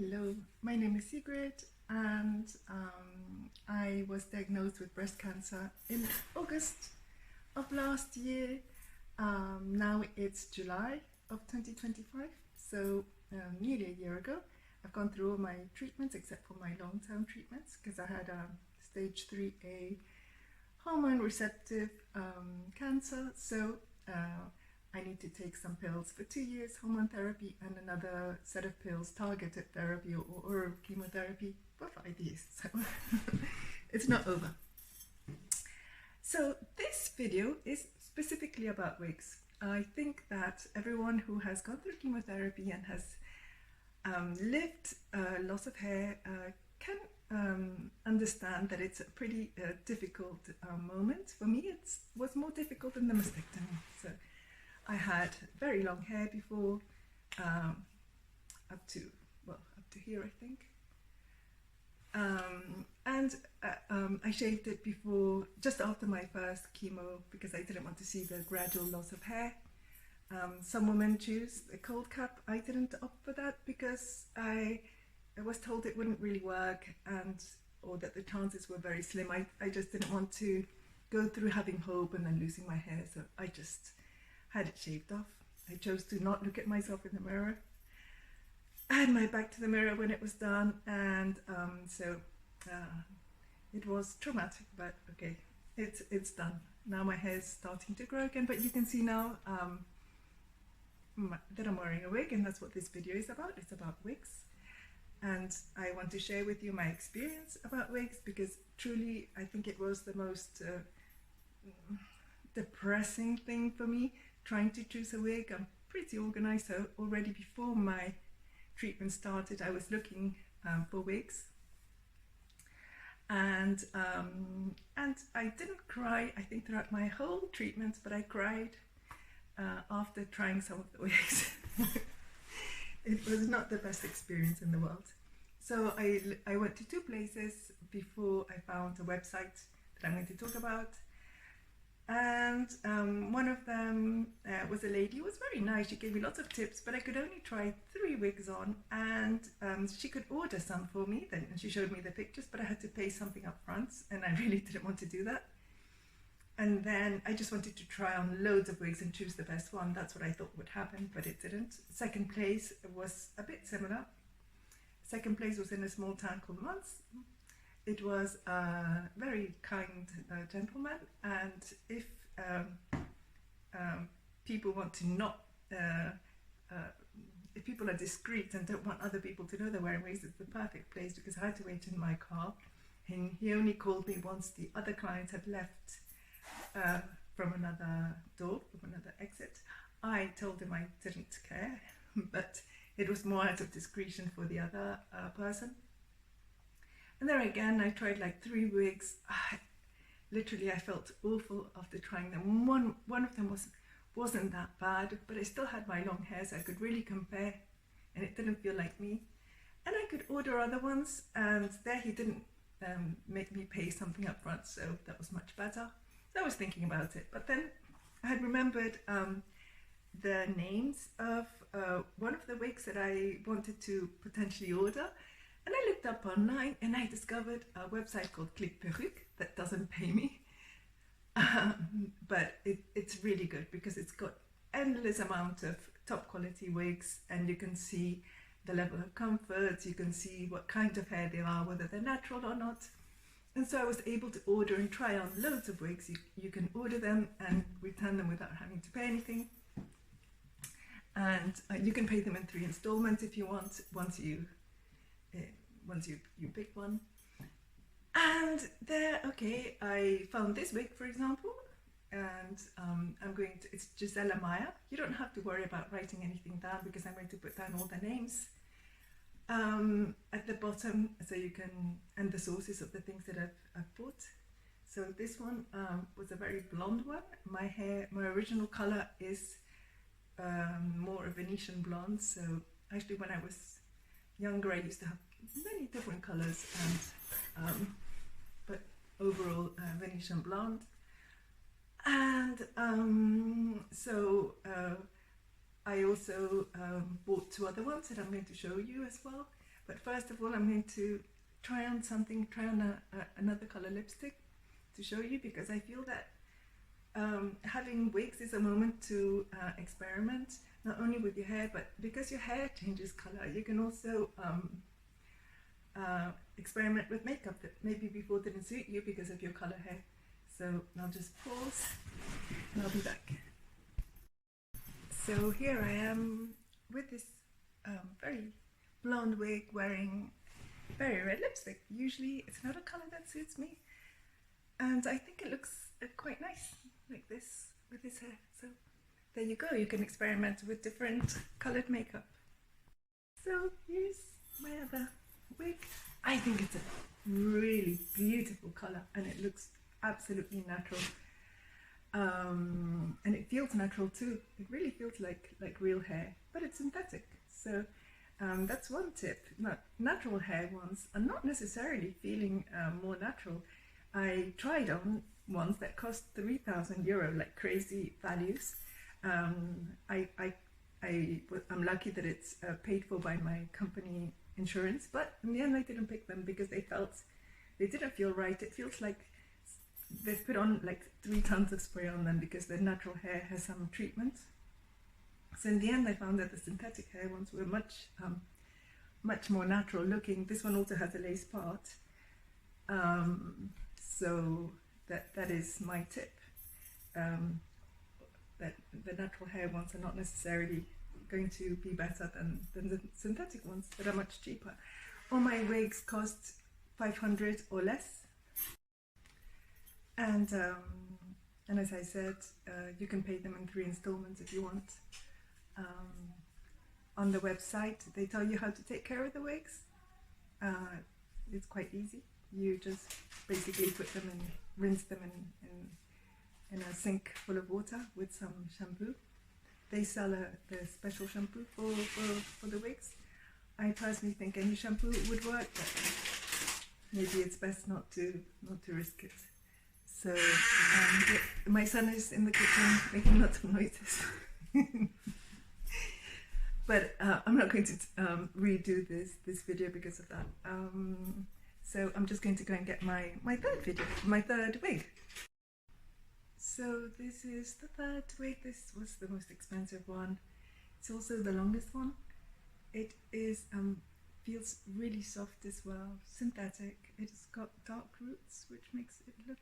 Hello, my name is Sigrid and I was diagnosed with breast cancer in August of last year. Now it's July of 2025, so nearly a year ago. I've gone through all my treatments except for my long-term treatments because I had stage 3A hormone receptive cancer, so I need to take some pills for 2 years, hormone therapy, and another set of pills, targeted therapy or oral chemotherapy, for 5 years. So it's not over. So this video is specifically about wigs. I think that everyone who has gone through chemotherapy and has lived loss of hair can understand that it's a pretty difficult moment. For me, it was more difficult than the mastectomy. So I had very long hair before, up to here, I think. And I shaved it before, just after my first chemo, because I didn't want to see the gradual loss of hair. Some women choose a cold cut. I didn't opt for that because I was told it wouldn't really work or that the chances were very slim. I just didn't want to go through having hope and then losing my hair, so I just had it shaved off. I chose to not look at myself in the mirror. I had my back to the mirror when it was done, and so it was traumatic, but okay, it's done. Now my hair is starting to grow again, but you can see now that I'm wearing a wig, and that's what this video is about. It's about wigs, and I want to share with you my experience about wigs because truly I think it was the most depressing thing for me, trying to choose a wig. I'm pretty organized, so already before my treatment started I was looking for wigs, and I didn't cry, I think, throughout my whole treatment, but I cried after trying some of the wigs. It was not the best experience in the world. So I went to 2 places before I found a website that I'm going to talk about. And one of them was a lady who was very nice. She gave me lots of tips, but I could only try 3 wigs on, and she could order some for me then, and she showed me the pictures, but I had to pay something up front, and I really didn't want to do that. And then I just wanted to try on loads of wigs and choose the best one. That's what I thought would happen, but it didn't. Second place was a bit similar. Second place was in a small town called Mons. It was a very kind gentleman, and if people want to not, if people are discreet and don't want other people to know they're wearing wigs, it's the perfect place, because I had to wait in my car, and he only called me once the other clients had left from another door, from another exit. I told him I didn't care, but it was more out of discretion for the other person. And there again, I tried like 3 wigs. Literally, I felt awful after trying them. One of them wasn't that bad, but I still had my long hair, so I could really compare, and it didn't feel like me. And I could order other ones, and there he didn't make me pay something up front, so that was much better. So I was thinking about it, but then I had remembered the names of one of the wigs that I wanted to potentially order. And I looked up online and I discovered a website called Clic perruques that doesn't pay me, but it's really good because it's got endless amount of top quality wigs, and you can see the level of comfort, you can see what kind of hair they are, whether they're natural or not. And so I was able to order and try on loads of wigs. You can order them and return them without having to pay anything, and you can pay them in 3 installments if you want, once you pick one. And there, okay, I found this wig, for example, and it's Gisela Mayer. You don't have to worry about writing anything down because I'm going to put down all the names at the bottom, so you can, and the sources of the things that I've bought. So this one was a very blonde one. My original color is more a Venetian blonde. So actually, when I was younger, I used to have many different colors, and but overall Venetian blonde. And so I also bought 2 other ones that I'm going to show you as well. But first of all, I'm going to try on another color lipstick to show you, because I feel that having wigs is a moment to experiment, not only with your hair, but because your hair changes color, you can also experiment with makeup that maybe before didn't suit you because of your color hair. So I'll just pause and I'll be back. So here I am with this very blonde wig, wearing very red lipstick. Usually it's not a color that suits me, and I think it looks quite nice like this with this hair. So there you go, you can experiment with different colored makeup. So here's my other wig. I think it's a really beautiful color and it looks absolutely natural, and it feels natural too. It really feels like real hair, but it's synthetic. So that's one tip. Natural hair ones are not necessarily feeling more natural. I tried on ones that cost €3,000, like crazy values. I'm lucky that it's paid for by my company insurance, but in the end I didn't pick them because they didn't feel right. It feels like they've put on like 3 tons of spray on them because their natural hair has some treatment. So in the end I found that the synthetic hair ones were much more natural looking. This one also has a lace part, so that is my tip, that the natural hair ones are not necessarily going to be better than the synthetic ones that are much cheaper. All my wigs cost 500 or less, and as I said, you can pay them in 3 installments if you want. On the website they tell you how to take care of the wigs. It's quite easy. You just basically put them in, rinse them in a sink full of water with some shampoo. They sell the special shampoo for the wigs. I personally think any shampoo would work, but maybe it's best not to risk it. So my son is in the kitchen making lots of noises. But I'm not going to redo this video because of that. So I'm just going to go and get my third wig. So this is the third wig. This was the most expensive one. It's also the longest one. It is feels really soft as well, synthetic. It's got dark roots, which makes it look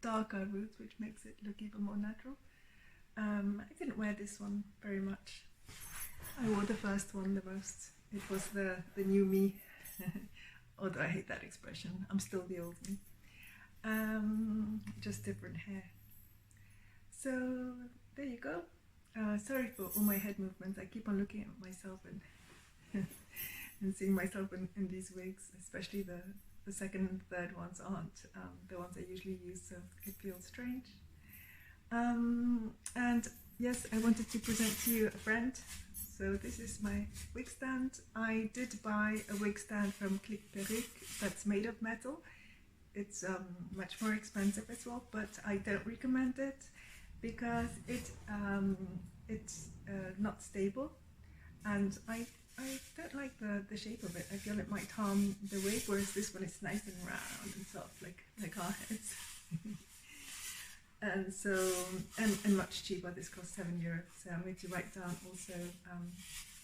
darker roots, which makes it look even more natural. I didn't wear this one very much. I wore the first one the most. It was the new me. Although I hate that expression, I'm still the old me. Just different hair. So there you go. Sorry for all my head movements. I keep on looking at myself and seeing myself in these wigs, especially the second and third ones aren't the ones I usually use, so it feels strange. And yes, I wanted to present to you a friend. So this is my wig stand. I did buy a wig stand from Clic that's made of metal. It's much more expensive as well, but I don't recommend it because it's not stable, and I don't like the shape of it. I feel it might harm the wig, whereas this one is nice and round and soft like our heads. And so, and much cheaper. This costs €7. So I'm going to write down also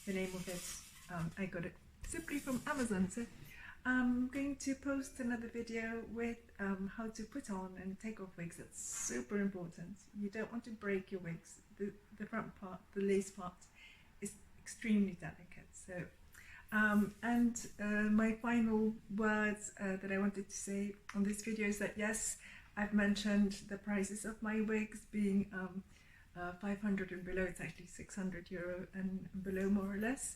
the name of it. I got it simply from Amazon. So I'm going to post another video with how to put on and take off wigs. That's super important. You don't want to break your wigs. The front part, the lace part, is extremely delicate. So, my final words that I wanted to say on this video is that yes, I've mentioned the prices of my wigs being 500 and below. It's actually €600 and below, more or less.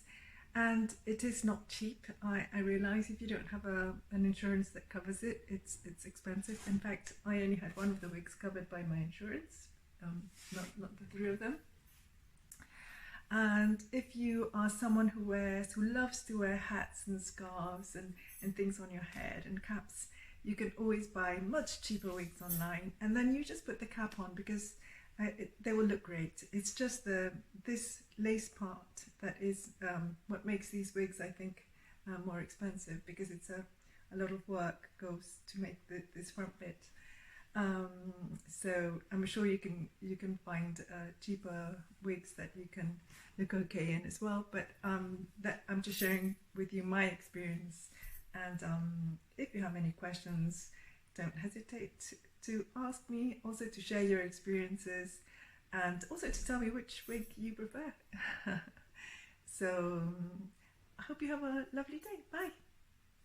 And it is not cheap. I realize if you don't have an insurance that covers it, it's expensive. In fact, I only had one of the wigs covered by my insurance, not the 3 of them. And if you are someone who loves to wear hats and scarves and things on your head and caps, you can always buy much cheaper wigs online, and then you just put the cap on, because they will look great. It's just this lace part that is what makes these wigs, I think, more expensive, because it's a lot of work goes to make this front bit. So I'm sure you can find cheaper wigs that you can look okay in as well. But that I'm just sharing with you my experience, and if you have any questions, don't hesitate to ask me. Also to share your experiences, and also to tell me which wig you prefer. So I hope you have a lovely day. Bye.